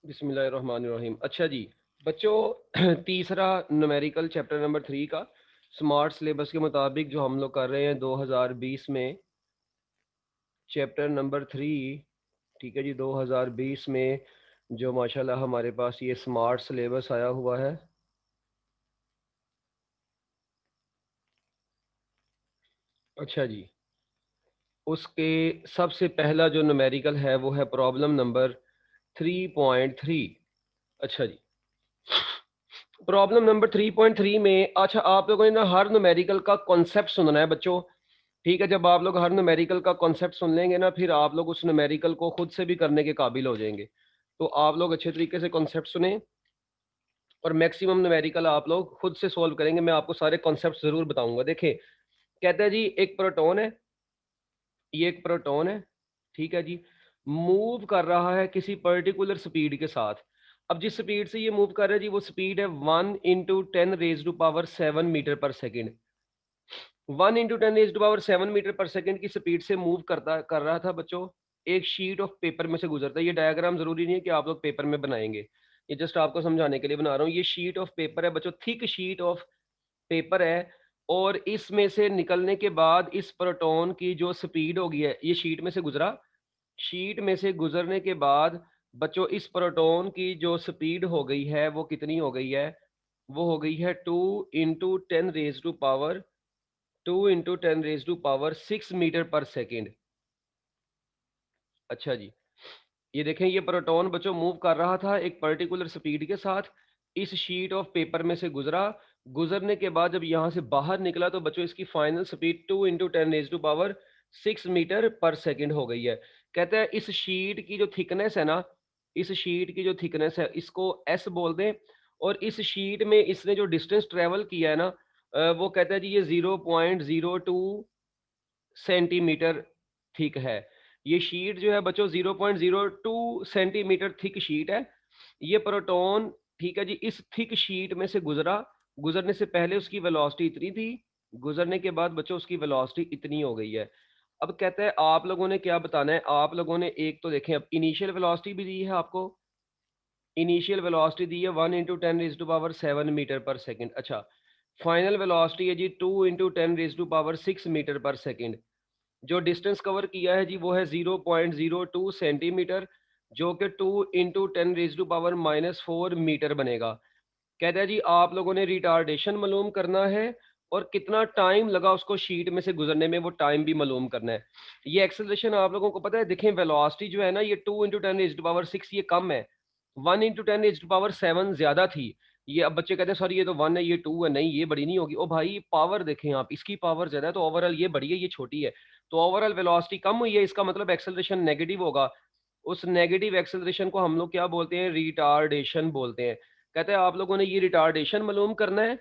बिस्मिल्लाहिर्रहमानिर्रहीम। अच्छा जी बच्चों, तीसरा न्यूमेरिकल चैप्टर नंबर 3 का स्मार्ट सिलेबस के मुताबिक जो हम लोग कर रहे हैं 2020 में चैप्टर नंबर 3। ठीक है जी, 2020 में जो माशाल्लाह हमारे पास ये स्मार्ट सिलेबस आया हुआ है। अच्छा जी, उसके सबसे पहला जो न्यूमेरिकल है वो है प्रॉब्लम नंबर 3.3। अच्छा जी, प्रॉब्लम नंबर 3.3 में अच्छा आप लोगों ने ना हर न्यूमेरिकल का कॉन्सेप्ट सुनना है बच्चों। ठीक है, जब आप लोग हर न्यूमेरिकल का कॉन्सेप्ट सुन लेंगे ना, फिर आप लोग उस न्यूमेरिकल को खुद से भी करने के काबिल हो जाएंगे। तो आप लोग अच्छे तरीके से कॉन्सेप्ट सुने और मैक्सिमम न्यूमेरिकल आप लोग खुद से सोल्व करेंगे। मैं आपको सारे कॉन्सेप्ट जरूर बताऊंगा। देखें, कहते हैं जी एक प्रोटॉन है, ये एक प्रोटॉन है, ठीक है जी, मूव कर रहा है किसी पर्टिकुलर स्पीड के साथ। अब जिस स्पीड से ये मूव कर रहा है जी, वो स्पीड है 1 × 10⁻⁷ मीटर पर सेकेंड। 1 × 10⁻⁷ मीटर पर सेकेंड की स्पीड से मूव कर रहा था बच्चों। एक शीट ऑफ पेपर में से गुजरता है। ये डायग्राम जरूरी नहीं है कि आप लोग पेपर में बनाएंगे, ये जस्ट आपको समझाने के लिए बना रहा हूँ। ये शीट ऑफ पेपर है बच्चों, थिक शीट ऑफ पेपर है। और इसमें से निकलने के बाद इस प्रोटॉन की जो स्पीड होगी है, ये शीट में से गुजरा, शीट में से गुजरने के बाद बच्चों इस प्रोटॉन की जो स्पीड हो गई है वो कितनी हो गई है? वो हो गई है 2 × 10⁻⁶ मीटर पर सेकेंड। अच्छा जी, ये देखें, ये प्रोटॉन बच्चों मूव कर रहा था एक पर्टिकुलर स्पीड के साथ, इस शीट ऑफ पेपर में से गुजरा, गुजरने के बाद जब यहाँ से बाहर निकला तो बच्चों इसकी फाइनल स्पीड 2 × 10⁻⁶ मीटर पर सेकेंड हो गई है। कहते हैं इस शीट की जो थिकनेस है ना, इस शीट की जो थिकनेस है इसको एस बोल दें। और इस शीट में इसने जो डिस्टेंस ट्रेवल किया है ना, वो कहता है जी ये 0.02 सेंटीमीटर थिक है। ये शीट जो है बच्चों 0.02 सेंटीमीटर थिक शीट है। ये प्रोटॉन, ठीक है जी, इस थिक शीट में से गुजरा, गुजरने से पहले उसकी वेलोसिटी इतनी थी, गुजरने के बाद बच्चों उसकी वेलोसिटी इतनी हो गई है। अब कहते हैं आप लोगों ने क्या बताना है, आप लोगों ने एक तो देखें, अब इनिशियल वेलोसिटी भी दी है आपको, इनिशियल वेलोसिटी दी है 1 × 10⁻⁷ मीटर पर सेकेंड। अच्छा, फाइनल वेलोसिटी है जी 2 × 10⁻⁶ मीटर पर सेकेंड। जो डिस्टेंस कवर किया है जी वो है 0.02 सेंटीमीटर, जो कि 2 × 10⁻⁻⁴ मीटर बनेगा। कहता है जी आप लोगों ने रिटार्डेशन मालूम करना है और कितना टाइम लगा उसको शीट में से गुजरने में, वो टाइम भी मालूम करना है। ये एक्सेलरेशन आप लोगों को पता है, देखें वेलोसिटी जो है ना, ये 2 × 10⁻⁶ ये कम है, 1 × 10⁻⁷ ज्यादा थी। ये अब बच्चे कहते हैं सर ये तो 1 है ये 2 है, नहीं ये बड़ी नहीं होगी। ओ भाई पावर देखें आप, इसकी पावर ज्यादा है तो ओवरऑल ये बड़ी है ये छोटी है, तो ओवरऑल वेलोसिटी कम हुई है, इसका मतलब एक्सेलरेशन नेगेटिव होगा। उस नेगेटिव एक्सेलरेशन को हम लोग क्या बोलते हैं? रिटार्डेशन बोलते हैं। कहते हैं आप लोगों ने ये रिटार्डेशन मालूम करना है,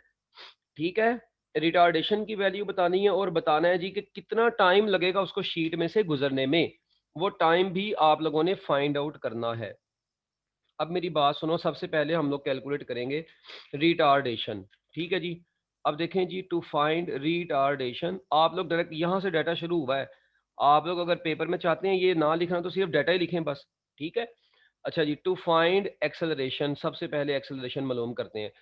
ठीक है, रिटार्डेशन की वैल्यू बतानी है और बताना है जी कि कितना टाइम लगेगा उसको शीट में से गुजरने में, वो टाइम भी आप लोगों ने फाइंड आउट करना है। अब मेरी बात सुनो, सबसे पहले हम लोग कैलकुलेट करेंगे रिटार्डेशन, ठीक है जी। अब देखें जी, टू फाइंड रिटार्डेशन, आप लोग डायरेक्ट यहाँ से डाटा शुरू हुआ है। आप लोग अगर पेपर में चाहते हैं ये ना लिखना तो सिर्फ डाटा ही लिखें बस, ठीक है। अच्छा जी, टू फाइंड एक्सेलरेशन, सबसे पहले एक्सेलरेशन मालूम करते हैं।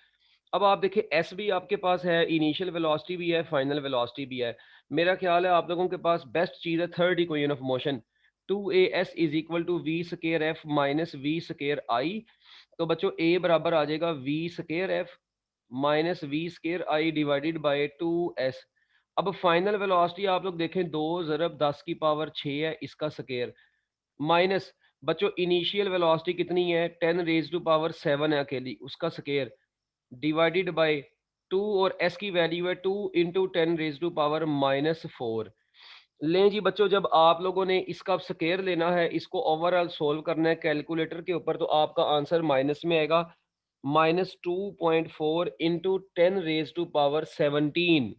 अब आप देखिए एस भी आपके पास है, इनिशियल वेलोसिटी भी है, फाइनल वेलोसिटी भी है। मेरा ख्याल है आप लोगों के पास बेस्ट चीज़ है third equation of motion, 2as is equal to v square f minus v square i. तो बच्चों ए बराबर आ जाएगा v square f minus v square i divided by 2s। अब फाइनल वेलोसिटी आप लोग देखें, 2 × 10⁻⁶ है इसका स्केयर, माइनस बच्चों इनिशियल वेलोसिटी कितनी है, 10⁻⁷ है अकेली, उसका स्केयर डिवाइडेड बाय 2, और एस की वैल्यू है 2 × 10⁻⁻⁴। लें जी बच्चों, जब आप लोगों ने इसका स्केयर लेना है, इसको ओवरऑल सोल्व करना है कैलकुलेटर के ऊपर, तो आपका आंसर माइनस में आएगा, -2.4 × 10⁻17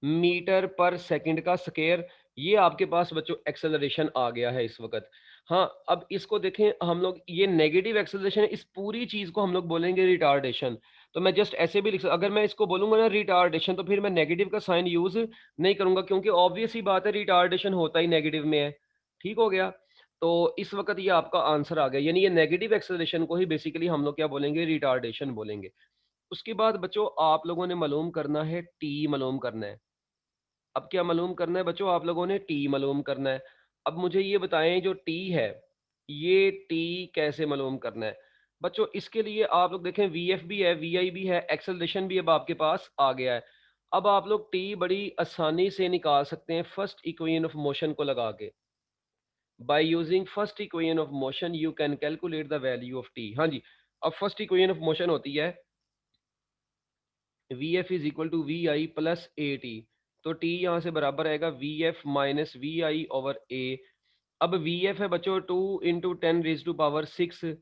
मीटर पर सेकंड का स्केयर। ये आपके पास बच्चों एक्सेलरेशन आ गया है इस वक्त। हाँ, अब इसको देखें हम लोग, ये नेगेटिव एक्सेलरेशन है, इस पूरी चीज को हम लोग बोलेंगे रिटार्डेशन। तो मैं जस्ट ऐसे भी लिख सकता, अगर मैं इसको बोलूंगा ना रिटार्डेशन, तो फिर मैं नेगेटिव का साइन यूज नहीं करूंगा, क्योंकि ऑब्वियस ही बात है रिटार्डेशन होता ही नेगेटिव में है। ठीक हो गया। तो इस वक्त ये आपका आंसर आ गया, यानी ये नेगेटिव एक्सेलरेशन को ही बेसिकली हम लोग क्या बोलेंगे, रिटार्डेशन बोलेंगे। उसके बाद बच्चों आप लोगों ने मालूम करना है टी मालूम करना है। अब क्या मालूम करना है बच्चों, आप लोगों ने टी मालूम करना है। अब मुझे ये बताएं जो टी है, ये टी कैसे मालूम करना है बच्चों। इसके लिए आप लोग देखें वी एफ भी है, वी आई भी है, एक्सेलरेशन भी अब आपके पास आ गया है। अब आप लोग टी बड़ी आसानी से निकाल सकते हैं फर्स्ट इक्वेशन ऑफ मोशन को लगा के। By using first equation of motion you can calculate the value of t. हाँ जी, अब फर्स्ट इक्वेशन ऑफ मोशन होती है v f is equal to v i plus a t. तो t यहाँ से बराबर आएगा v f minus v i over a. अब वी एफ है बच्चों 2 × 10⁻⁶।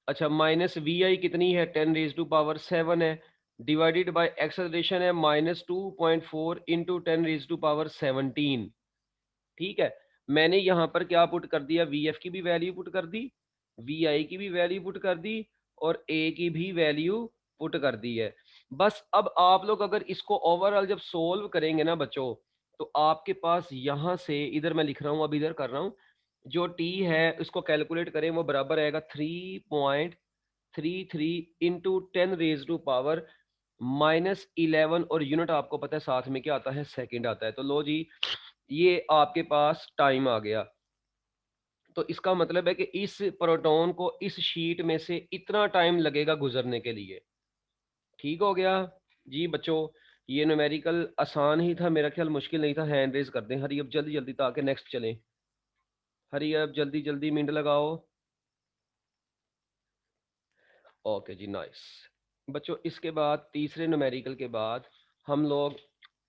अच्छा, माइनस वी आई कितनी है 10⁻⁷ है, डिवाइडेड बाय एक्सेलरेशन है -2.4 × 10⁻17। ठीक है, मैंने यहाँ पर क्या पुट कर दिया, वी एफ की भी वैल्यू पुट कर दी, वी आई की भी वैल्यू पुट कर दी, और ए की भी वैल्यू पुट कर दी है। बस अब आप लोग अगर इसको ओवरऑल जब सोल्व करेंगे ना बच्चों, तो आपके पास यहाँ से इधर मैं लिख रहा हूँ, अब इधर कर रहा हूँ, जो टी है इसको कैलकुलेट करें, वो बराबर आएगा 3.33 इंटू 10⁻⁻11, और यूनिट आपको पता है साथ में क्या आता है, सेकंड आता है। तो लो जी, ये आपके पास टाइम आ गया। तो इसका मतलब है कि इस प्रोटॉन को इस शीट में से इतना टाइम लगेगा गुजरने के लिए। ठीक हो गया जी बच्चों, ये न्यूमेरिकल आसान ही था, मेरा ख्याल मुश्किल नहीं था। हैंड रेज कर दें हरी अब जल्दी जल्दी, ताकि नेक्स्ट चलें। हरी अब जल्दी जल्दी मिनट लगाओ। ओके जी, नाइस बच्चों। इसके बाद तीसरे न्यूमेरिकल के बाद हम लोग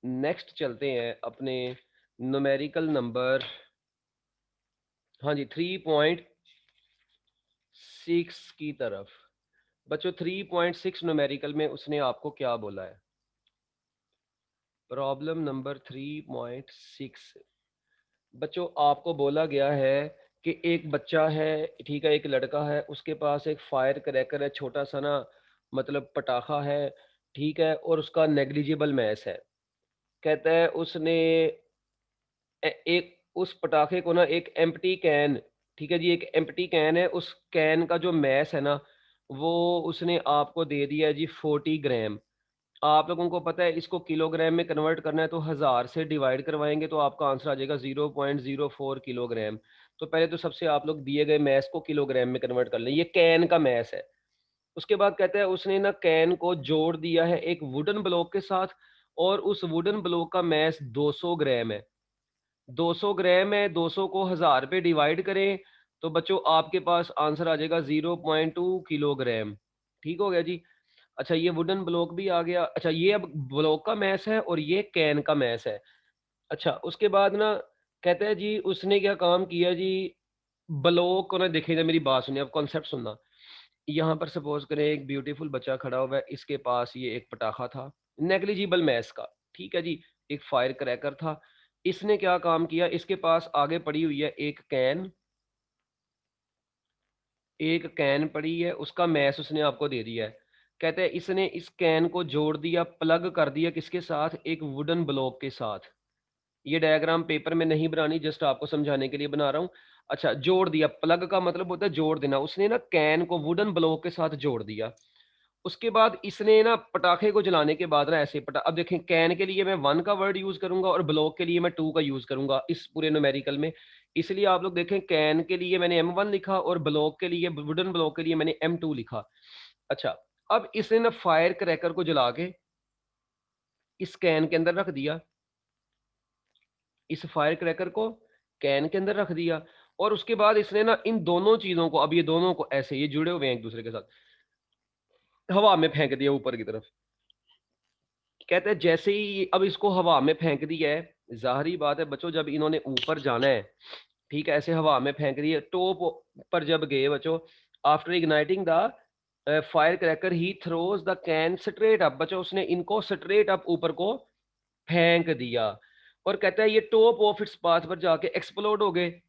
नेक्स्ट चलते हैं अपने न्यूमेरिकल नंबर, हाँ जी, 3.6 की तरफ। बच्चों 3.6 न्यूमेरिकल में उसने आपको क्या बोला है, प्रॉब्लम नंबर 3.6। बच्चों आपको बोला गया है कि एक बच्चा है, ठीक है, एक लड़का है, उसके पास एक फायर क्रैकर है, छोटा सा ना, मतलब पटाखा है, ठीक है, और उसका नेग्लिजिबल मैस है। कहता है उसने एक उस पटाखे को ना एक एम्प्टी कैन, ठीक है जी, एक एम्प्टी कैन है, उस कैन का जो मैस है ना, वो उसने आपको दे दिया है जी 40 ग्राम। आप लोगों को पता है इसको किलोग्राम में कन्वर्ट करना है, तो 1000 से डिवाइड करवाएंगे तो आपका आंसर आ जाएगा 0.04 किलोग्राम। तो पहले तो सबसे आप लोग दिए गए मैस को किलोग्राम में कन्वर्ट कर लें, ये कैन का मैस है। उसके बाद कहता है उसने ना कैन को जोड़ दिया है एक वुडन ब्लॉक के साथ, और उस वुडन ब्लॉक का मैस 200 ग्राम है। 200 ग्राम है, 200 को 1000 पे डिवाइड करें तो बच्चों आपके पास आंसर आ जाएगा 0.2 किलोग्राम। ठीक हो गया जी। अच्छा, ये वुडन ब्लॉक भी आ गया। अच्छा, ये अब ब्लॉक का मैस है और ये कैन का मैस है। अच्छा, उसके बाद ना कहता है जी उसने क्या काम किया जी, ब्लॉक को ना देखेगा, मेरी बात सुनिए, अब कॉन्सेप्ट सुनना। यहाँ पर सपोज करें एक ब्यूटीफुल बच्चा खड़ा हुआ है, इसके पास ये एक पटाखा था नेग्लिजिबल मैस का, ठीक है जी, एक फायर क्रैकर था। इसने क्या काम किया, इसके पास आगे पड़ी हुई है एक कैन, एक कैन पड़ी है, उसका मैस उसने आपको दे दिया है। कहते हैं इसने इस कैन को जोड़ दिया, प्लग कर दिया किसके साथ, एक वुडन ब्लॉक के साथ। ये डायग्राम पेपर में नहीं बनानी, जस्ट आपको समझाने के लिए बना रहा हूँ। अच्छा, जोड़ दिया, प्लग का मतलब होता है जोड़ देना, उसने ना कैन को वुडन ब्लॉक के साथ जोड़ दिया। उसके बाद इसने ना पटाखे को जलाने के बाद ना ऐसे अब देखें, कैन के लिए मैं 1 का वर्ड यूज करूंगा और ब्लॉक के लिए मैं 2 का यूज करूंगा इस पूरे न्यूमेरिकल में। इसलिए आप लोग देखें, कैन के लिए मैंने M1 लिखा और ब्लॉक के लिए, वुडन ब्लॉक के लिए मैंने M2 लिखा। अच्छा, अब इसने ना फायर क्रैकर को जला के इस कैन के अंदर रख दिया, इस फायर क्रैकर को कैन के अंदर रख दिया, और उसके बाद इसने ना इन दोनों चीजों को, अब ये दोनों को ऐसे ये जुड़े हुए हैं एक दूसरे के साथ, हवा में फेंक दिया ऊपर की तरफ। कहते हैं जैसे ही अब इसको हवा में फेंक दिया है, जाहिर बात है बच्चों जब इन्होंने ऊपर जाना है, ठीक है, ऐसे हवा में फेंक दिए, टॉप पर जब गए बच्चों, after igniting the fire cracker he throws the can straight up. बच्चों उसने इनको स्ट्रेट अप ऊपर को फेंक दिया, और कहता है ये टॉप ऑफ इट्स पाथ पर जाके एक्सप्लोड हो गए।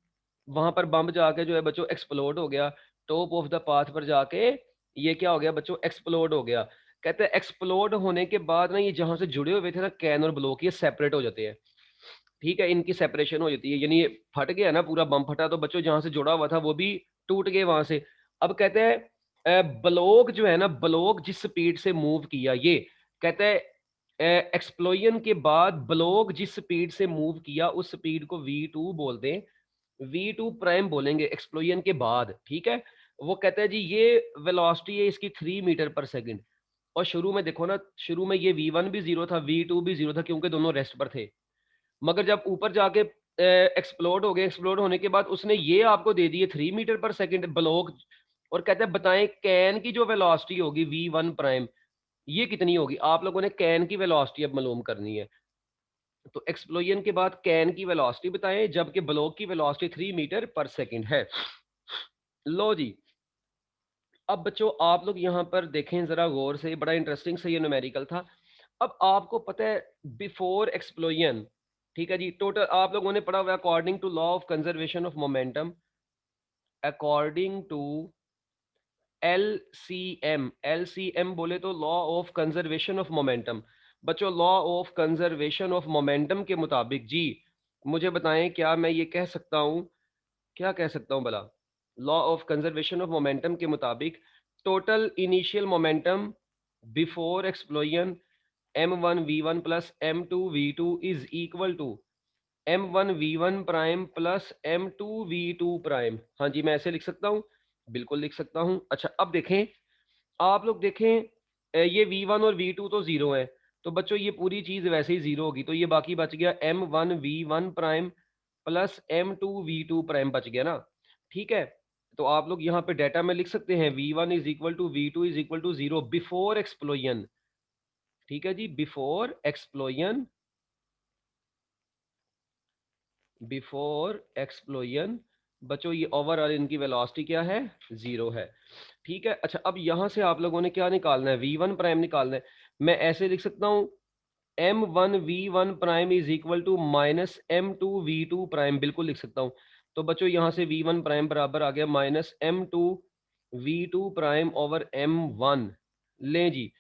वहां पर बम जाके जो है बच्चों एक्सप्लोड हो गया, टॉप ऑफ द पाथ पर जाके ये क्या हो गया बच्चों, एक्सप्लोड हो गया। कहते हैं एक्सप्लोड होने के बाद ना ये जहां से जुड़े हुए थे ना कैन और ब्लॉक, ये सेपरेट हो जाते हैं। ठीक है, इनकी सेपरेशन हो जाती है, यानी ये फट गया ना, पूरा बम फटा, तो बच्चों जहाँ से जुड़ा हुआ था वो भी टूट गए वहां से। अब कहते हैं ब्लॉक जो है ना, ब्लॉक जिस स्पीड से मूव किया, ये कहते हैं एक्सप्लोजन के बाद ब्लॉक जिस स्पीड से मूव किया उस स्पीड को V2 बोल दें, V2 प्राइम बोलेंगे एक्सप्लोजन के बाद। ठीक है, वो कहते हैं जी ये वेलोसिटी है इसकी 3 मीटर पर सेकंड। और शुरू में देखो ना, शुरू में ये V1 भी जीरो था, V2 भी जीरो था, क्योंकि दोनों रेस्ट पर थे। मगर जब ऊपर जाके एक्सप्लोड हो गए, एक्सप्लोड होने के बाद उसने ये आपको दे दिए 3 मीटर पर सेकंड ब्लॉक, और कहते हैं बताएं कैन की जो वेलोसिटी होगी V1 प्राइम, ये कितनी होगी। आप लोगों ने कैन की वेलोसिटी अब मालूम करनी है। तो एक्सप्लोजन के बाद कैन की वेलोसिटी बताएं, जबकि ब्लॉक की वेलोसिटी 3 मीटर पर सेकंड है। लो जी, अब बच्चों आप लोग यहाँ पर देखें जरा गौर से, बड़ा इंटरेस्टिंग से ये न्यूमेरिकल था। अब आपको पता है बिफोर एक्सप्लोजन, ठीक है जी, टोटल आप लोगों ने पढ़ा हुआ according to law of conservation of momentum, according to LCM, LCM बोले तो law of conservation of momentum. बच्चों law of conservation of momentum के मुताबिक जी, मुझे बताएं क्या मैं ये कह सकता हूं, क्या कह सकता हूं भला। Law of conservation of momentum के मुताबिक total initial momentum before explosion m1v1 plus m2v2 is equal to m1v1 prime plus m2v2 prime. हाँ जी, मैं ऐसे लिख सकता हूँ, बिल्कुल लिख सकता हूँ। अच्छा अब देखें, आप लोग देखें ये V1 और V2 तो जीरो है, तो बच्चों ये पूरी चीज वैसे ही जीरो होगी, तो ये बाकी बच गया m1v1 prime plus m2v2 prime बच गया ना। ठीक है, तो आप लोग यहाँ पे डाटा में लिख सकते हैं V1 is equal to V2 is equal to zero before explosion. ठीक है जी, बिफोर एक्सप्लोजन, बिफोर एक्सप्लोजन। बच्चों ये ओवरऑल इनकी वेलोसिटी क्या है, जीरो है। ठीक है, अच्छा अब यहां से आप लोगों ने क्या निकालना है, V1 प्राइम निकालना है। मैं ऐसे लिख सकता हूं m1v1 prime is equal to minus m2v2 prime, बिल्कुल लिख सकता हूं। तो बच्चों यहां से V1 प्राइम बराबर आ गया minus m2v2 prime over m1। लें जी,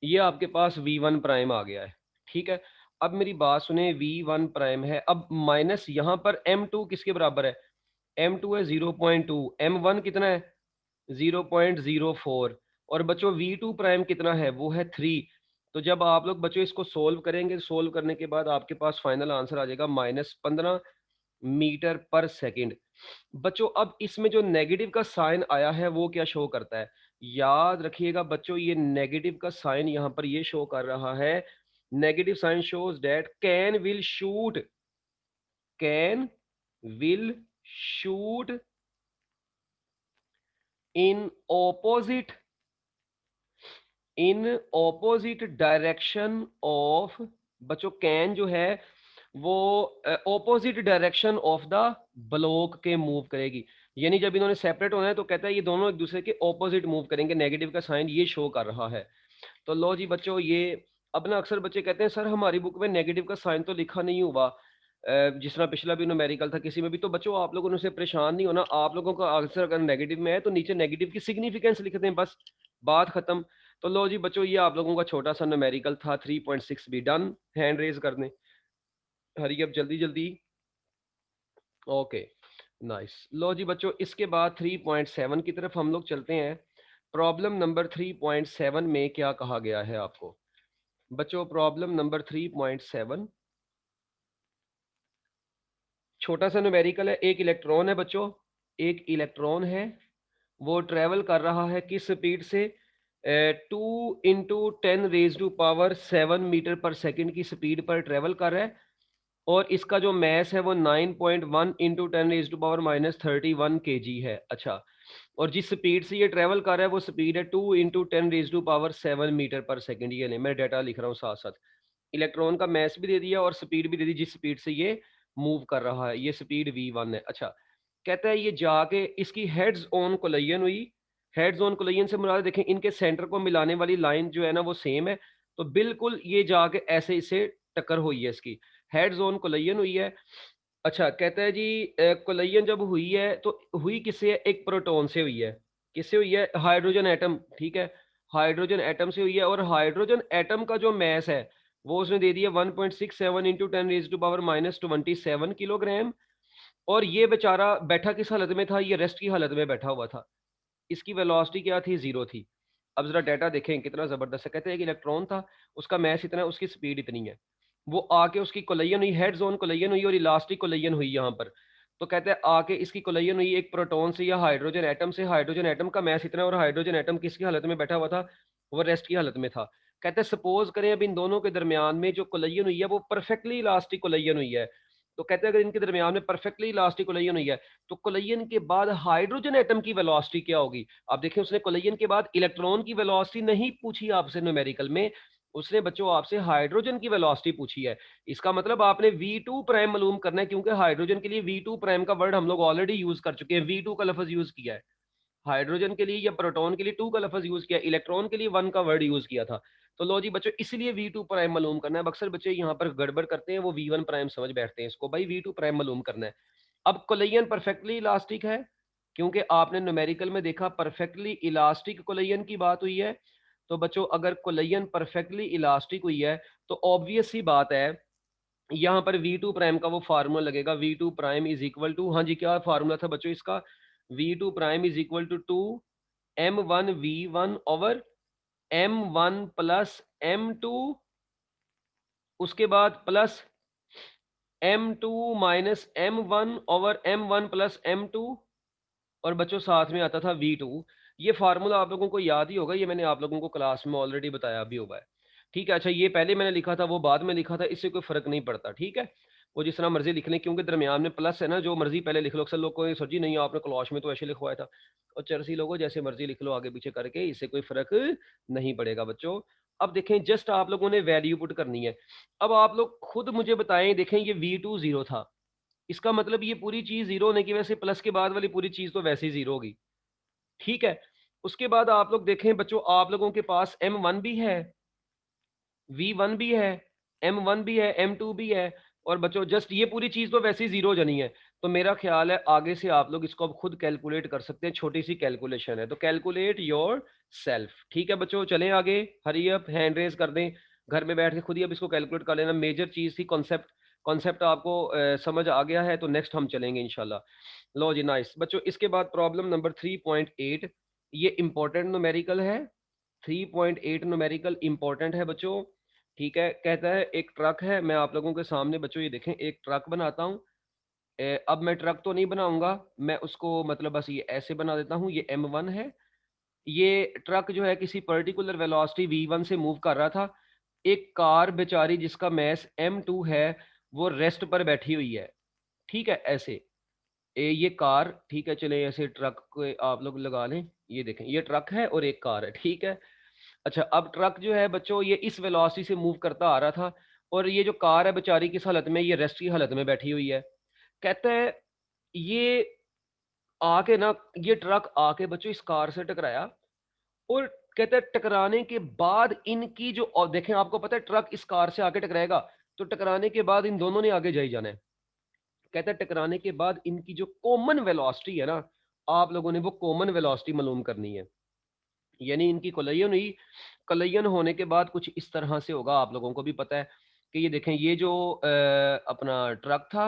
ये आपके पास V1 प्राइम आ गया है। ठीक है, अब मेरी बात सुने, V1 प्राइम है, अब माइनस यहाँ पर M2 किसके बराबर है, M2 है 0.2, M1 कितना है 0.04, और बच्चों V2 प्राइम कितना है, वो है 3। तो जब आप लोग बच्चों इसको सोल्व करेंगे, सोल्व करने के बाद आपके पास फाइनल आंसर आ जाएगा -15 मीटर पर सेकंड। बच्चों अब इसमें जो नेगेटिव का साइन आया है वो क्या शो करता है, याद रखिएगा बच्चों, ये नेगेटिव का साइन यहाँ पर ये शो कर रहा है, negative sign shows that can will shoot in opposite, in opposite direction of, बच्चों कैन जो है वो opposite direction of the block के मूव करेगी। यानी जब इन्होंने सेपरेट होना है तो कहता है ये दोनों एक दूसरे के ऑपोजिट मूव करेंगे, नेगेटिव का साइन ये शो कर रहा है। तो लो जी बच्चों, ये अब ना अक्सर बच्चे कहते हैं सर हमारी बुक में नेगेटिव का साइन तो लिखा नहीं हुआ, जिस तरह पिछला भी न्यूमेरिकल था किसी में भी। तो बच्चों आप लोगों ने उसे परेशान नहीं होना, आप लोगों का आंसर अगर नेगेटिव में है तो नीचे नेगेटिव की सिग्निफिकेंस लिख दें, बस बात खत्म। तो लो जी बच्चों, ये आप लोगों का छोटा सा न्यूमेरिकल था, 3.6 भी डन। हैंड रेज कर दें, हरी अब जल्दी जल्दी। Okay nice. लो जी बच्चों, इसके बाद 3.7 की तरफ हम लोग चलते हैं। प्रॉब्लम नंबर 3.7 में क्या कहा गया है आपको बच्चों, प्रॉब्लम नंबर 3.7 छोटा सा न्यूमेरिकल है। एक इलेक्ट्रॉन है बच्चों, एक इलेक्ट्रॉन है, वो ट्रेवल कर रहा है किस स्पीड से, 2 × 10⁻⁷ मीटर पर सेकंड की स्पीड पर ट्रेवल कर रहा है, और इसका जो मैस है वो 9.1 × 10⁻31 kg है। अच्छा, और जिस स्पीड से ये ट्रेवल कर रहा है वो स्पीड है 2 × 10⁻7 मीटर पर सेकंड। ये नहीं, मैं डाटा लिख रहा हूँ साथ साथ, इलेक्ट्रॉन का मैस भी दे दिया और स्पीड भी दे दी जिस स्पीड से ये मूव कर रहा है, ये स्पीड v1 है। अच्छा, कहता है ये जाके इसकी हेड्स ऑन कोलिजन हुई, हेड्स ऑन कोलिजन से मुराद देखें इनके सेंटर को मिलाने वाली लाइन जो है ना वो सेम है, तो बिल्कुल ये जाके ऐसे इसे टक्कर हुई है, इसकी हेड्स ऑन कोलिजन हुई है। अच्छा, कहता है जी कोलिजन जब हुई है तो हुई किससे है, एक प्रोटॉन से हुई है। किससे हुई है, हाइड्रोजन एटम। ठीक है, हाइड्रोजन एटम से हुई है, और हाइड्रोजन एटम का जो मैस है वो उसने दे दिया 1.67 इंटू 10⁻⁻27 किलोग्राम। और ये बेचारा बैठा किस हालत में था, ये रेस्ट की हालत में बैठा हुआ था। इसकी वेलोसिटी क्या थी, जीरो थी। अब जरा डाटा देखें कितना जबरदस्त है। कहते हैं कि इलेक्ट्रॉन था, उसका मैस इतना, उसकी स्पीड इतनी है। वो आके उसकी कोलिजन हुई, हेड जोन कोलिजन हुई और इलास्टिक कोलिजन हुई यहाँ पर। तो कहते हैं आके इसकी कोलिजन हुई एक प्रोटॉन से या हाइड्रोजन एटम से। हाइड्रोजन एटम का मैस इतना और हाइड्रोजन एटम किसकी हालत में बैठा हुआ था, वो रेस्ट की हालत में था। कहते हैं सपोज करें अब इन दोनों के दरमियान में जो कोलिजन हुई है वो परफेक्टली इलास्टिक कोलिजन हुई है। तो कहते हैं अगर इनके दरमियान में परफेक्टली इलास्टिक कोलिजन हुई है तो कोलिजन के बाद हाइड्रोजन एटम की वेलोसिटी क्या होगी। अब देखें उसने कोलिजन के बाद इलेक्ट्रॉन की वेलोसिटी नहीं पूछी आपसे न्यूमेरिकल में, उसने बच्चों आपसे हाइड्रोजन की वेलोसिटी पूछी है। इसका मतलब आपने V2 प्राइम मालूम करना है, क्योंकि हाइड्रोजन के लिए V2 प्राइम का वर्ड हम लोग ऑलरेडी यूज कर चुके हैं, V2 का लफ्ज यूज किया है। हाइड्रोजन के लिए या प्रोटॉन के लिए 2 का लफ्ज यूज किया, इलेक्ट्रॉन के लिए 1 का वर्ड यूज किया था। तो लो जी बच्चों, इसलिए V2 प्राइम मालूम करना है। अक्सर बच्चे यहाँ पर गड़बड़ करते हैं, वो V1 प्राइम समझ बैठते हैं इसको, भाई V2 प्राइम मालूम करना है। अब कोलिजन परफेक्टली इलास्टिक है, क्योंकि आपने न्यूमेरिकल में देखा परफेक्टली इलास्टिक कोलिजन की बात हुई है। तो बच्चों अगर कोलिजन परफेक्टली इलास्टिक हुई है तो ऑब्वियस सी बात है यहाँ पर V2 प्राइम का वो फार्मूला लगेगा। V2 prime is equal to, हाँ जी क्या फार्मूला था बच्चों इसका, V2 prime is equal to 2m1v1 over m1 plus m2, उसके बाद plus m2 minus m1 over m1 plus m2, और बच्चों साथ में आता था V2। ये फार्मूला आप लोगों को याद ही होगा, ये मैंने आप लोगों को क्लास में ऑलरेडी बताया भी होगा। ठीक है, अच्छा ये पहले मैंने लिखा था वो बाद में लिखा था, इससे कोई फर्क नहीं पड़ता। ठीक है, वो जिस तरह मर्जी लिख लें, क्योंकि दरमियान में प्लस है ना, जो मर्जी पहले लिख लो। अक्सर लोग को सर जी नहीं आपने क्लास में तो ऐसे लिखवाया था, और चरसी लोगों जैसे मर्जी लिख लो आगे पीछे करके, इससे कोई फर्क नहीं पड़ेगा बच्चों। अब देखें जस्ट आप लोगों ने वैल्यू पुट करनी है। अब आप लोग खुद मुझे बताएं, देखें ये V2 जीरो था, इसका मतलब ये पूरी चीज जीरो होने की वजह से प्लस के बाद वाली पूरी चीज तो वैसे ही जीरो होगी। ठीक है, उसके बाद आप लोग देखें बच्चों, आप लोगों के पास M1 भी है, V1 भी है, M1 भी है, M2 भी है, और बच्चों जस्ट ये पूरी चीज तो वैसे ही जीरो जानी है। तो मेरा ख्याल है आगे से आप लोग इसको अब खुद कैलकुलेट कर सकते हैं, छोटी सी कैलकुलेशन है, तो कैलकुलेट योर सेल्फ। ठीक है बच्चों, चलें आगे, हरी अप, हैंड रेज कर दें, घर में बैठ के खुद ही अब इसको कैलकुलेट कर लेना। मेजर चीज थी कॉन्सेप्ट, कॉन्सेप्ट आपको समझ आ गया है, तो नेक्स्ट हम चलेंगे इंशाल्लाह। लो जी नाइस बच्चों, इसके बाद प्रॉब्लम नंबर 3.8, ये इंपॉर्टेंट न्यूमेरिकल है। 3.8 न्यूमेरिकल इंपॉर्टेंट है बच्चों। ठीक है, कहता है एक ट्रक है, मैं आप लोगों के सामने बच्चों ये देखें एक ट्रक बनाता हूँ। अब मैं ट्रक तो नहीं बनाऊंगा, मैं उसको मतलब बस ये ऐसे बना देता हूँ, ये M1 है। ये ट्रक जो है किसी पर्टिकुलर वेलोसिटी V1 से मूव कर रहा था। एक कार बेचारी जिसका मैस M2 है, वो रेस्ट पर बैठी हुई है। ठीक है, ऐसे ये कार, ठीक है चले ऐसे ट्रक को आप लोग लगा लें, ये देखें ये ट्रक है और एक कार है। ठीक है, अच्छा अब ट्रक जो है बच्चों ये इस वेलोसिटी से मूव करता आ रहा था, और ये जो कार है बेचारी किस हालत में, ये रेस्ट की हालत में बैठी हुई है। कहते हैं ये आके ना, ये ट्रक आके बच्चों इस कार से टकराया, और कहते हैं टकराने के बाद इनकी जो, और देखें आपको पता है ट्रक इस कार से आके टकराएगा, तो टकराने के बाद इन दोनों ने आगे जाई जाना है। कहता है टकराने के बाद इनकी जो कॉमन वेलोसिटी है ना, आप लोगों ने वो कॉमन वेलोसिटी मालूम करनी है। यानी इनकी कोलिजन हुई, कोलिजन होने के बाद कुछ इस तरह से होगा, आप लोगों को भी पता है कि ये देखें ये जो अपना ट्रक था,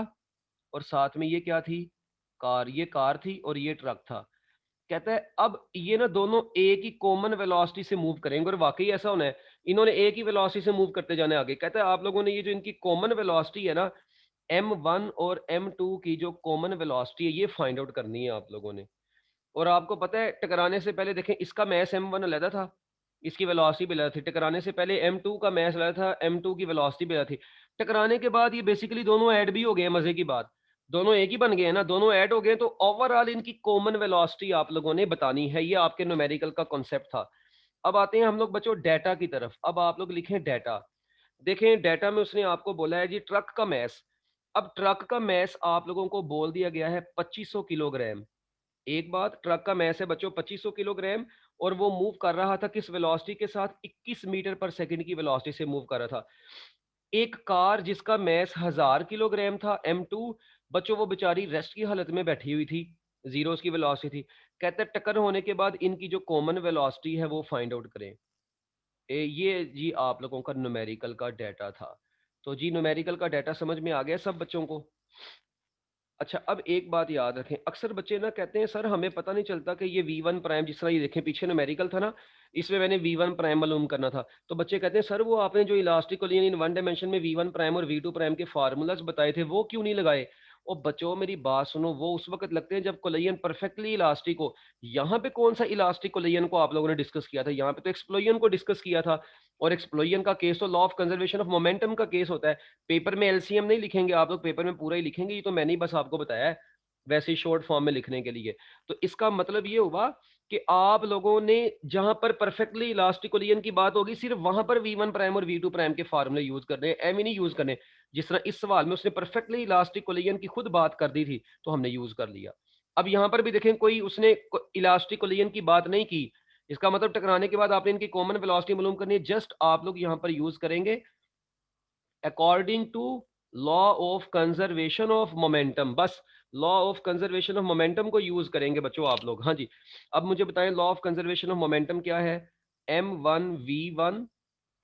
और साथ में ये क्या थी, कार, ये कार थी और ये ट्रक था। कहता है अब ये ना दोनों एक ही कॉमन वेलोसिटी से मूव करेंगे, और वाकई ऐसा होना है, इन्होंने एक ही वेलोसिटी से मूव करते जाने आगे। कहता है आप लोगों ने ये जो इनकी कॉमन वेलोसिटी है ना, M1 और M2 की जो कॉमन वेलोसिटी है ये फाइंड आउट करनी है आप लोगों ने। और आपको पता है टकराने से पहले देखें इसका मैस M1 अलग था, इसकी वेलोसिटी भी अलग थी। टकराने से पहले M2 का मैस अलग था, M2 की वेलोसिटी भी अलग थी। टकराने के बाद ये बेसिकली दोनों ऐड भी हो गए, मजे की बात, दोनों एक ही बन गए हैं ना, दोनों ऐड हो गए, तो ओवरऑल इनकी कॉमन वेलोसिटी आप लोगों ने बतानी है। ये आपके न्यूमेरिकल का कॉन्सेप्ट था। अब आते हैं हम लोग बच्चों डाटा की तरफ। अब आप लोग लिखें डाटा। देखें डाटा में उसने आपको बोला है जी ट्रक का मैस। अब ट्रक का मैस आप लोगों को बोल दिया गया है 2500 किलोग्राम। एक बात, ट्रक का मैस है बच्चों 2500 किलोग्राम, और वो मूव कर रहा था किस वेलोसिटी के साथ, 21 मीटर पर सेकंड की वेलोसिटी से मूव कर रहा था। एक कार जिसका मैस 1000 किलोग्राम था, M2, बच्चों वो बेचारी रेस्ट की हालत में बैठी हुई थी, जीरो उसकी वेलोसिटी थी। कहते हैं टक्कर होने के बाद इनकी जो कॉमन वेलोसिटी है वो फाइंड आउट करें। ये जी आप लोगों का न्यूमेरिकल का डाटा था। तो जी न्यूमेरिकल का डाटा समझ में आ गया सब बच्चों को? अच्छा, अब एक बात याद रखें, अक्सर बच्चे ना कहते हैं सर हमें पता नहीं चलता कि ये V1 प्राइम, जिस तरह ये देखें पीछे न्यूमेरिकल था ना, इसमें मैंने V1 प्राइम मालूम करना था। तो बच्चे कहते हैं सर वो आपने जो elastic collision in one dimension में V1 प्राइम और V2 प्राइम के फार्मूलाज बताए थे वो क्यों नहीं लगाए? और बच्चों मेरी बात सुनो, वो उस वक्त लगते हैं जब कोलिजन परफेक्टली इलास्टिक हो। यहाँ पे कौन सा इलास्टिक कोलिजन को आप लोगों ने डिस्कस किया था? यहाँ पे तो एक्सप्लोजन को डिस्कस किया था। और एक्सप्लोजन का केस तो law of conservation of momentum का केस होता है। पेपर में एलसीएम नहीं लिखेंगे आप लोग, पेपर में पूरा ही लिखेंगे, ये तो मैंने ही बस आपको बताया है वैसे ही शॉर्ट फॉर्म में लिखने के लिए। तो इसका मतलब ये हुआ कि आप लोगों ने जहां पर परफेक्टली इलास्टिक कोलिजन की बात होगी सिर्फ वहां पर V1 प्राइम और V2 प्राइम के फार्मूले यूज करने हैं, एम ही नहीं यूज करने। जिस तरह इस सवाल में उसने परफेक्टली इलास्टिक कोलिजन की खुद बात कर दी थी तो हमने यूज कर लिया। अब यहां पर भी देखें कोई उसने इलास्टिक कोलिजन की बात नहीं की, इसका मतलब टकराने के बाद आपने इनकी कॉमन वेलोसिटी मालूम करनी है। जस्ट आप लोग यहां पर यूज करेंगे according to law of conservation of momentum, बस law of conservation of momentum को यूज करेंगे बच्चों आप लोग। हाँ जी, अब मुझे बताएं law of conservation of momentum क्या है? m1v1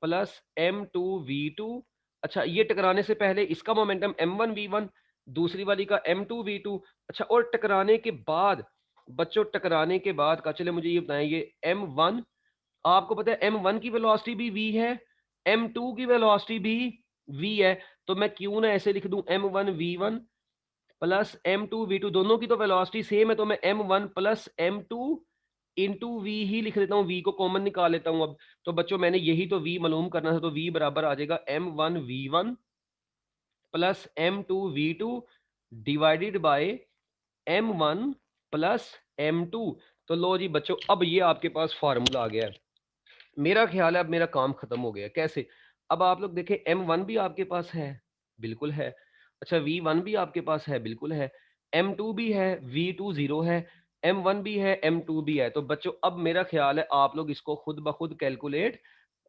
plus m2v2। अच्छा, ये टकराने से पहले इसका मोमेंटम m1v1, दूसरी वाली का m2v2। अच्छा, और टकराने के बाद बच्चों, टकराने के बाद का चले मुझे ये बताएं, ये m1 आपको पता है m1 की वेलोसिटी भी v है, m2 की वेलोसिटी भी v है। तो मैं क्यों ना ऐसे लिख दूं m1v1 प्लस m2v2, दोनों की तो वेलोसिटी सेम है, तो मैं m1 plus m2 into v ही लिख देता हूँ, v को कॉमन निकाल लेता हूँ अब। तो बच्चों मैंने यही तो v मालूम करना था, तो v बराबर आ जाएगा m1v1 plus m2v2 divided by m1 plus m2। तो लो जी बच्चों, अब ये आपके पास फार्मूला आ गया है। मेरा ख्याल है अब मेरा काम खत्म हो गया। कैसे? अब आप लोग देखें, M1 भी आपके पास है, बिल्कुल है। अच्छा, V1 भी आपके पास है, बिल्कुल है। M2 भी है, V2 0 है। M1 भी है, M2 भी है। तो बच्चों अब मेरा ख्याल है आप लोग इसको खुद ब खुद कैलकुलेट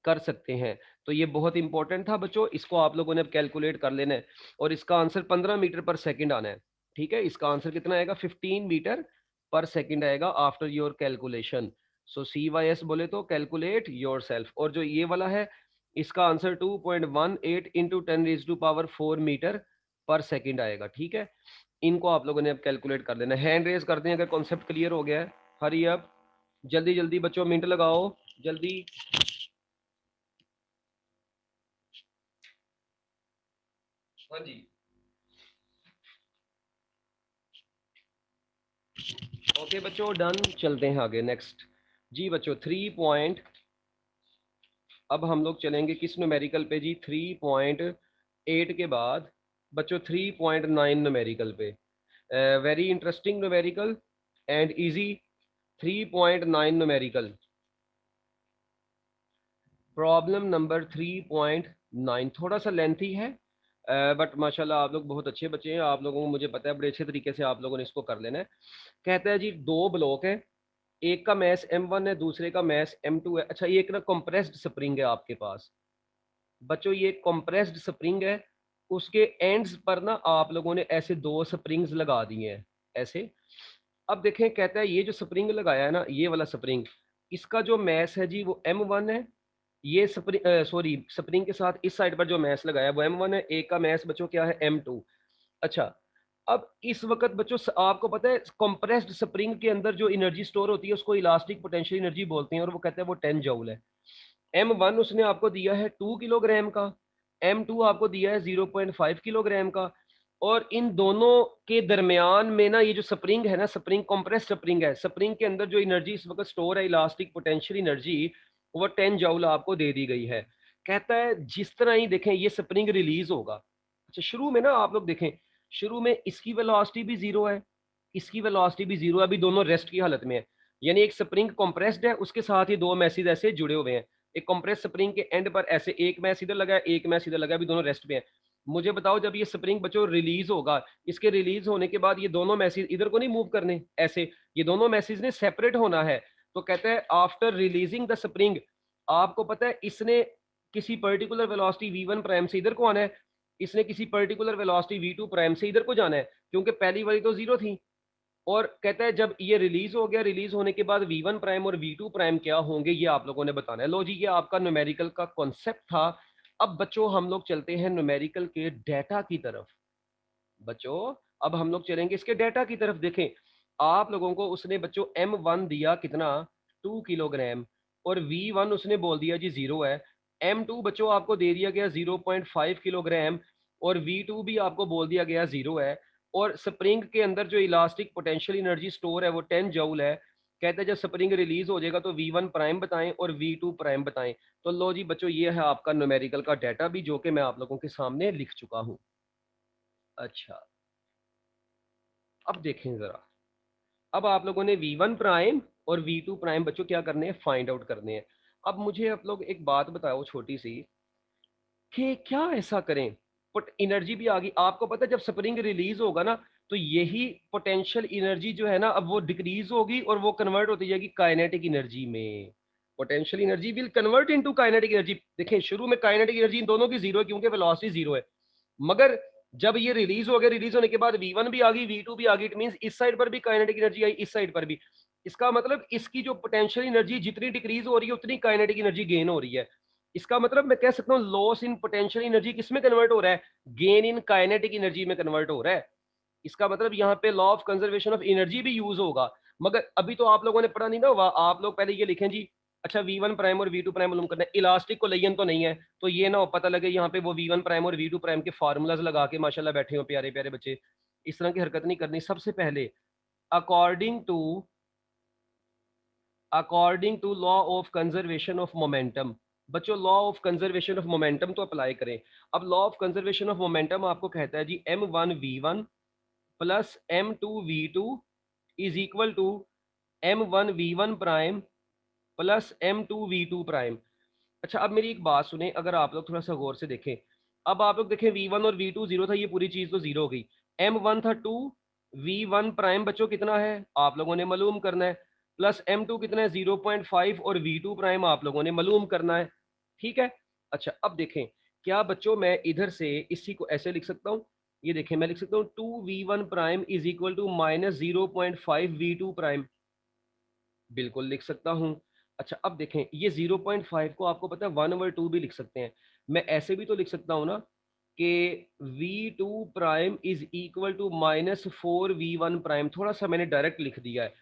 कर सकते हैं। तो ये बहुत इंपॉर्टेंट था बच्चों, इसको आप लोगों ने अब कैलकुलेट कर लेना है और इसका आंसर 15 मीटर पर सेकंड आना है। ठीक है, इसका आंसर कितना आएगा? 15 मीटर पर सेकंड आएगा after your calculation. So CYS बोले तो कैलकुलेट योर सेल्फ। और जो ये वाला है इसका आंसर 2.18 इंटू 10⁴ मीटर पर सेकंड आएगा। ठीक है, इनको आप लोगों ने अब कैलकुलेट कर लेना है। हैंड रेज कर दें अगर कॉन्सेप्ट क्लियर हो गया है। हरी अब जल्दी जल्दी बच्चों, मिनट लगाओ जल्दी। हाँ जी, ओके बच्चों, डन। चलते हैं आगे नेक्स्ट। जी बच्चों 3 अब हम लोग चलेंगे किस न्यूमेरिकल पे जी? 3.8 के बाद बच्चों 3.9 न्यूमेरिकल पे। Very interesting numerical and easy. 3.9 numerical, problem number 3.9 थोड़ा सा लेंथी है, बट माशाल्लाह आप लोग बहुत अच्छे बच्चे हैं, आप लोगों को मुझे पता है बड़े अच्छे तरीके से आप लोगों ने इसको कर लेना है। कहता है जी दो ब्लॉक है, एक का मैस M1 है, दूसरे का मैस M2 है। अच्छा, ये एक ना कंप्रेस्ड स्प्रिंग है आपके पास बच्चों, ये कंप्रेस्ड स्प्रिंग है। उसके एंड्स पर ना आप लोगों ने ऐसे दो स्प्रिंग्स लगा दिए हैं ऐसे। अब देखें, कहता है ये जो स्प्रिंग लगाया है ना, ये वाला स्प्रिंग, इसका जो मैस है जी वो M1 है। ये स्प्रिंग, सॉरी, स्प्रिंग के साथ इस साइड पर जो मैस लगाया है वो M1 है। एक का मैस बच्चों क्या है? M2। अच्छा, अब इस वक्त बच्चों आपको पता है कंप्रेस्ड स्प्रिंग के अंदर जो एनर्जी स्टोर होती है उसको इलास्टिक पोटेंशियल एनर्जी बोलते हैं, और वो कहते हैं वो 10 जूल है। M1 उसने आपको दिया है 2 किलोग्राम का, M2 आपको दिया है 0.5 किलोग्राम का। और इन दोनों के दरमियान में ना ये जो स्प्रिंग है ना, स्प्रिंग कंप्रेस स्प्रिंग है, स्प्रिंग के अंदर जो एनर्जी इस वक्त स्टोर है इलास्टिक पोटेंशियल एनर्जी, वो 10 जूल आपको दे दी गई है। कहता है जिस तरह ही देखें ये स्प्रिंग रिलीज होगा। अच्छा, शुरू में ना आप लोग देखें, शुरू में इसकी वेलोसिटी भी जीरो है, इसकी वेलोसिटी भी जीरो है, अभी दोनों रेस्ट की हालत में है। यानी एक स्प्रिंग कंप्रेस्ड है, उसके साथ ही दो मैसेज ऐसे जुड़े हुए हैं। एक कंप्रेस स्प्रिंग के एंड पर ऐसे एक मैस इधर लगा है, एक मैस इधर लगा है, अभी दोनों रेस्ट पे हैं। मुझे बताओ जब ये स्प्रिंग बच्चों रिलीज होगा, इसके रिलीज होने के बाद ये दोनों मैसेज इधर को नहीं मूव करने ऐसे, ये दोनों मैसेज ने सेपरेट होना है। तो कहता है आफ्टर रिलीजिंग द स्प्रिंग, आपको पता है इसने किसी पर्टिकुलर वेलोसिटी V1 प्राइम से इधर को आना है, इसने किसी पर्टिकुलर वेलोसिटी V2 प्राइम से इधर को जाना है, क्योंकि पहली वाली तो जीरो थी। और कहता है जब ये रिलीज हो गया, रिलीज होने के बाद V1 प्राइम और V2 प्राइम क्या होंगे ये आप लोगों ने बताना है। लो जी, ये आपका न्यूमेरिकल का कॉन्सेप्ट था। अब बच्चों हम लोग चलते हैं न्यूमेरिकल के डेटा की तरफ। बच्चों अब हम लोग चलेंगे इसके डेटा की तरफ। देखें आप लोगों को उसने बच्चों M1 दिया कितना, 2 किलोग्राम, और V1 उसने बोल दिया जी 0 है। M2 बच्चों आपको दे दिया गया 0.5 किलोग्राम, और V2 भी आपको बोल दिया गया 0 है। और स्प्रिंग के अंदर जो इलास्टिक पोटेंशियल एनर्जी स्टोर है वो 10 जूल है। कहते हैं जब स्प्रिंग रिलीज हो जाएगा तो V1 प्राइम बताएं और V2 प्राइम बताएं। तो लो जी बच्चों, ये है आपका न्यूमेरिकल का डाटा भी, जो कि मैं आप लोगों के सामने लिख चुका हूं। अच्छा, अब देखें जरा, अब आप लोगों ने V1 प्राइम और V2 प्राइम बच्चों क्या करने हैं, फाइंड आउट करने हैं। अब मुझे आप लोग एक बात बताओ छोटी सी, कि क्या ऐसा करें, बट एनर्जी भी आ गई। आपको पता है जब स्प्रिंग रिलीज होगा ना, तो यही पोटेंशियल एनर्जी जो है ना, अब वो डिक्रीज होगी और वो कन्वर्ट होती जाएगी काइनेटिक एनर्जी में। Potential energy will convert into kinetic energy. देखें शुरू में काइनेटिक एनर्जी इन दोनों की जीरो है, क्योंकि वेलोसिटी जीरो है। मगर जब ये रिलीज हो गया, रिलीज होने के बाद V1 भी आ गई, V2 भी आ गई, इट मींस इस साइड पर भी काइनेटिक एनर्जी आई, इस साइड पर भी। इसका मतलब इसकी जो पोटेंशियल एनर्जी जितनी डिक्रीज हो रही है उतनी काइनेटिक एनर्जी गेन हो रही है। इसका मतलब मैं कह सकता हूँ लॉस इन पोटेंशियल एनर्जी किस में कन्वर्ट हो रहा है, गेन इन काइनेटिक एनर्जी में कन्वर्ट हो रहा है। इसका मतलब यहाँ पे law of conservation of energy भी यूज होगा। मगर अभी तो आप लोगों ने पढ़ा नहीं ना हुआ, आप लोग पहले ये लिखें जी। अच्छा, V1 प्राइम और V2 प्राइम मालूम करना है, इलास्टिक को लेयन तो नहीं है, तो ये ना हो पता लगे यहाँ पे वो V1 प्राइम और V2 प्राइम के फार्मूलाज लगा के माशाल्लाह बैठे हो प्यारे प्यारे बच्चे। इस तरह की हरकत नहीं करनी। सबसे पहले according to law of conservation of momentum, बच्चों law of conservation of momentum तो अप्लाई करें। अब law of conservation of momentum आपको कहता है जी M1 V1 plus M2 V2 is equal to M1 V1 prime plus M2 V2 prime. अच्छा, अब मेरी एक बात सुने, अगर आप लोग थोड़ा सा गौर से देखें। अब आप लोग देखें V1 और V2 जीरो था, ये पूरी चीज तो जीरो हो गई। M1 था 2, V1 प्राइम बच्चों कितना है आप लोगों ने मालूम करना है, प्लस M2 कितना है 0.5, और V2 प्राइम आप लोगों ने मालूम करना है। ठीक है। अच्छा, अब देखें क्या बच्चों मैं इधर से इसी को ऐसे लिख सकता हूँ। ये देखें मैं लिख सकता हूँ 2V1 prime is equal to minus 0.5 V2 prime, बिल्कुल लिख सकता हूँ। अच्छा, अब देखें ये 0.5 को आपको पता है 1/2 भी लिख सकते हैं। मैं ऐसे भी तो लिख सकता हूँ ना कि V2 prime is equal to -4V1 prime. थोड़ा सा मैंने डायरेक्ट लिख दिया है।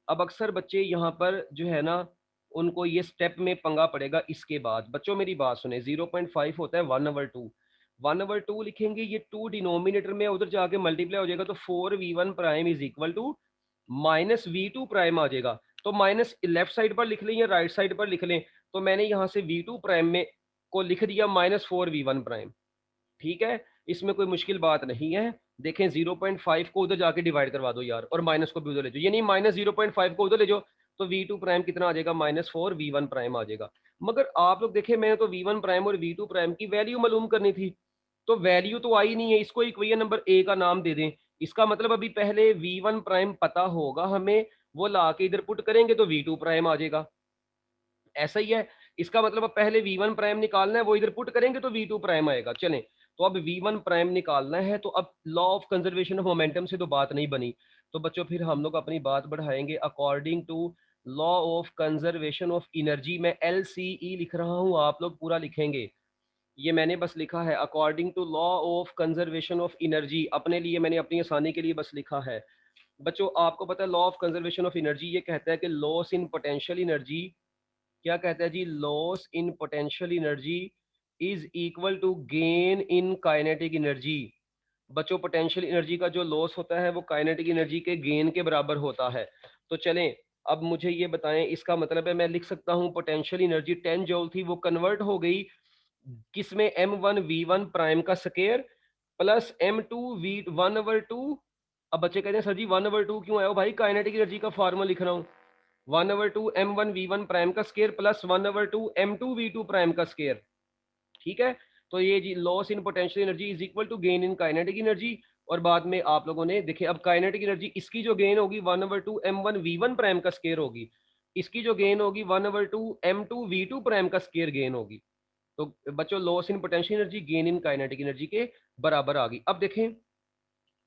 अब अक्सर बच्चे यहाँ पर जो है ना, उनको ये स्टेप में पंगा पड़ेगा। इसके बाद बच्चों मेरी बात सुने, 0.5 होता है 1/2, 1/2 लिखेंगे, ये 2 डिनोमिनेटर में उधर जाके मल्टीप्लाई हो जाएगा, तो 4V1 prime is equal to -V2 prime आ जाएगा। तो माइनस लेफ्ट साइड पर लिख लें या राइट साइड पर लिख लें, तो मैंने यहाँ से V2 प्राइम में को लिख दिया -4V1 प्राइम। ठीक है, इसमें कोई मुश्किल बात नहीं है। देखें 0.5 को उधर जाके डिवाइड करवा दो यार, और माइनस को भी उधर ले जाओ, यानी -0.5 को उधर ले जाओ, तो V2 प्राइम कितना आ जाएगा, -4V1 प्राइम आ जाएगा। मगर आप लोग देखें, मैंने तो V1 प्राइम और V2 प्राइम की वैल्यू मालूम करनी थी, तो वैल्यू तो आई नहीं है। इसको इक्वेशन नंबर ए का नाम दे दें। इसका मतलब अभी पहले V1 प्राइम पता होगा हमें, वो ला के इधर पुट करेंगे तो V2 प्राइम आ जाएगा। ऐसा ही है। इसका मतलब अब पहले V1 प्राइम निकालना है, वो इधर पुट करेंगे तो V2 प्राइम आएगा। चलें, तो अब V1 प्राइम निकालना है, तो अब law of conservation of momentum से तो बात नहीं बनी। तो बच्चों फिर हम लोग अपनी बात बढ़ाएंगे। According to law of conservation of energy, मैं LCE लिख रहा हूं, आप लोग पूरा लिखेंगे। ये मैंने बस लिखा है according to law of conservation of energy, अपने लिए मैंने अपनी आसानी के लिए बस लिखा है। बच्चों आपको पता है law of conservation of energy ये कहता है कि लॉस इन पोटेंशियल एनर्जी, क्या कहता है जी, loss in potential energy is equal to gain in kinetic energy. बच्चों पोटेंशियल एनर्जी का जो लॉस होता है वो काइनेटिक एनर्जी के गेन के बराबर होता है। तो चलें, अब मुझे ये बताएं, इसका मतलब है मैं लिख सकता हूं पोटेंशियल एनर्जी 10 जूल थी, वो कन्वर्ट हो गई किसमें, M1 V1 प्राइम का स्केयर प्लस M2 V1/2। अब बच्चे कहते हैं सर जी 1/2 क्यों आया हो भाई, काइनेटिक एनर्जी का फार्मूला लिख रहा हूँ। 1/2 M1 V1 प्राइम का square plus 1/2 M2 V2 prime का स्केयर। ठीक है। तो ये जी loss in potential energy is equal to gain in kinetic energy. और बाद में आप लोगों ने देखे, अब काइनेटिक एनर्जी इसकी जो गेन होगी 1/2 M1 V1 प्राइम का स्केयर होगी, इसकी जो गेन होगी 1/2 M2 V2 प्राइम का स्केयर गेन होगी। तो बच्चों loss in potential energy gain in kinetic energy के बराबर आ गई। अब देखें,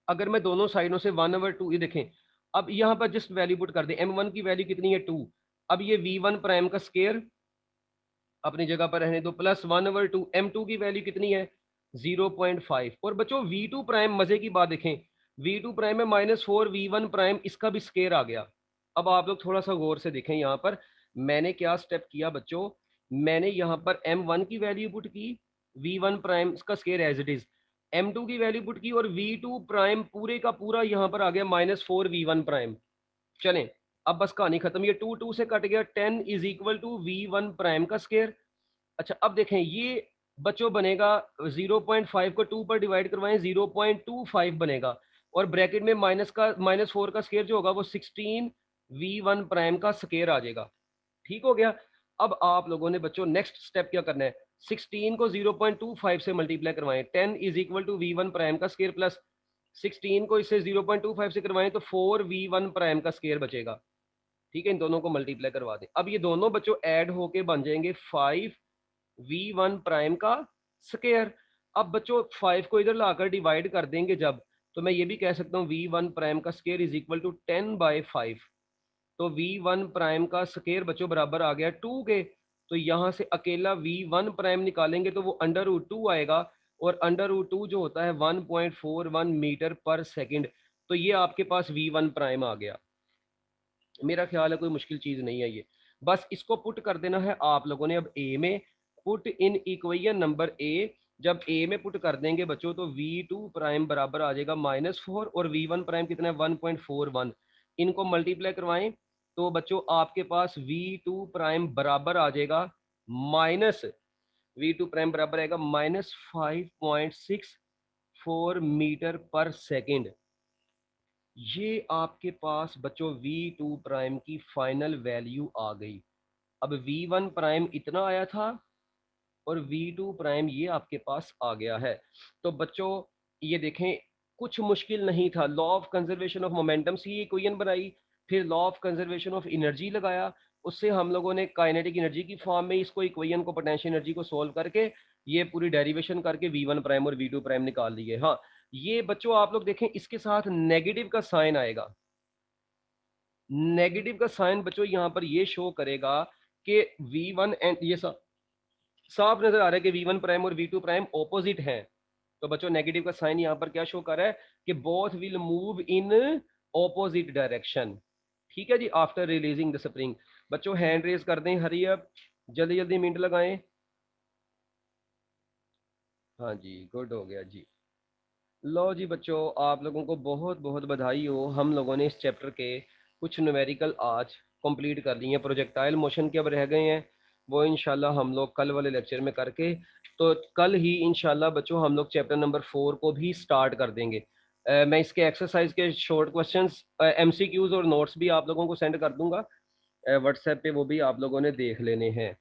अगर मैं दोनों साइडों से 1/2, ये देखें अब यहाँ पर जस्ट वैल्यू पुट कर दें, m1 की वैल्यू कितनी है 2। अब ये v1 प्राइम का स्केयर अपनी जगह पर रहने दो, प्लस 1/2, m2 की वैल्यू कितनी है 0.5। और बच्चों v2 प्राइम, मजे की बात देखें, v2 प्राइम है -4, v1 प्राइम इसका भी स्केयर आ गया। अब आप लोग थोड़ा सा गौर से देखें, यहाँ पर मैंने क्या स्टेप किया बच्चों, मैंने यहाँ पर m1 की वैल्यू पुट की, v1 प्राइम इसका square as it is, m2 की वैल्यू पुट की, और v2 प्राइम पूरे का पूरा यहाँ पर आ गया -4 v1 प्राइम। चलें, अब बस कहानी खत्म, ये 2 2 से कट गया, 10 is equal to v1 prime का स्केयर। अच्छा अब देखें, ये बच्चों बनेगा 0.5 को 2 पर डिवाइड करवाएं, 0.25 बनेगा, और ब्रैकेट में माइनस का -4 का स्केयर जो होगा वो 16 v1 प्राइम का स्केयर आ जाएगा। ठीक हो गया। अब आप लोगों ने बच्चों नेक्स्ट स्टेप क्या करना है, 16 को 0.25 से मल्टीप्लाई करवाएं, 10 is equal to v1 prime का स्केयर प्लस 16 को इससे 0.25 से करवाएं तो 4 v1 प्राइम का स्केयर बचेगा। ठीक है, इन दोनों को मल्टीप्लाई करवा दें। अब ये दोनों बच्चों ऐड होके बन जाएंगे 5 v1 प्राइम का स्केयर। अब बच्चों 5 को इधर लाकर डिवाइड कर देंगे जब, तो मैं ये भी कह सकता हूँ v1 प्राइम का स्केयर इज इक्वल टू 10/5। तो v1 प्राइम का स्केयर बच्चों बराबर आ गया 2 के। तो यहाँ से अकेला v1 प्राइम निकालेंगे तो वो √2 आएगा, और √2 जो होता है 1.41 मीटर पर सेकंड। तो ये आपके पास v1 प्राइम आ गया। मेरा ख्याल है कोई मुश्किल चीज नहीं है ये, बस इसको पुट कर देना है आप लोगों ने। अब ए में put in equation number A, जब ए में पुट कर देंगे बच्चों तो v2 प्राइम बराबर आ जाएगा -4, और v1 प्राइम कितना है 1.41। इनको मल्टीप्लाई करवाएं तो बच्चों आपके पास v2 प्राइम बराबर आ जाएगा माइनस, v2 प्राइम बराबर आएगा -5.64 मीटर पर सेकंड। ये आपके पास बच्चों v2 प्राइम की फाइनल वैल्यू आ गई। अब v1 प्राइम इतना आया था और v2 प्राइम ये आपके पास आ गया है। तो बच्चों ये देखें, कुछ मुश्किल नहीं था। Law of conservation of momentum से ये इक्वेशन बनाई, फिर law of conservation of energy लगाया, उससे हम लोगों ने काइनेटिक एनर्जी की फॉर्म में इसको इक्वेशन को पोटेंशियल एनर्जी को सोल्व करके ये पूरी डेरिवेशन करके v1 प्राइम और v2 प्राइम निकाल लिए। हाँ, ये बच्चों आप लोग देखें, इसके साथ नेगेटिव का साइन आएगा। नेगेटिव का साइन बच्चों यहाँ पर ये शो करेगा कि v1 एंड ये साफ नजर आ रहा है कि v1 प्राइम और v2 प्राइम ऑपोजिट हैं। तो बच्चों नेगेटिव का साइन यहाँ पर क्या शो कर रहा है कि both will move in opposite direction. ठीक है जी, आफ्टर रिलीजिंग द स्प्रिंग। बच्चों हैंड रेज कर दें, हरी अप, जल्दी जल्दी मिनट लगाएं। हाँ जी, गुड हो गया जी। लो जी बच्चों, आप लोगों को बहुत बहुत बधाई हो, हम लोगों ने इस चैप्टर के कुछ न्यूमेरिकल आज कंप्लीट कर लिए हैं। प्रोजेक्टाइल मोशन के अब रह गए हैं, वो इंशाल्लाह हम लोग कल वाले लेक्चर में करके, तो कल ही इंशाल्लाह बच्चों हम लोग चैप्टर नंबर 4 को भी स्टार्ट कर देंगे। मैं इसके एक्सरसाइज के शॉर्ट क्वेश्चंस, MCQs और नोट्स भी आप लोगों को सेंड कर दूंगा व्हाट्सएप पे, वो भी आप लोगों ने देख लेने हैं।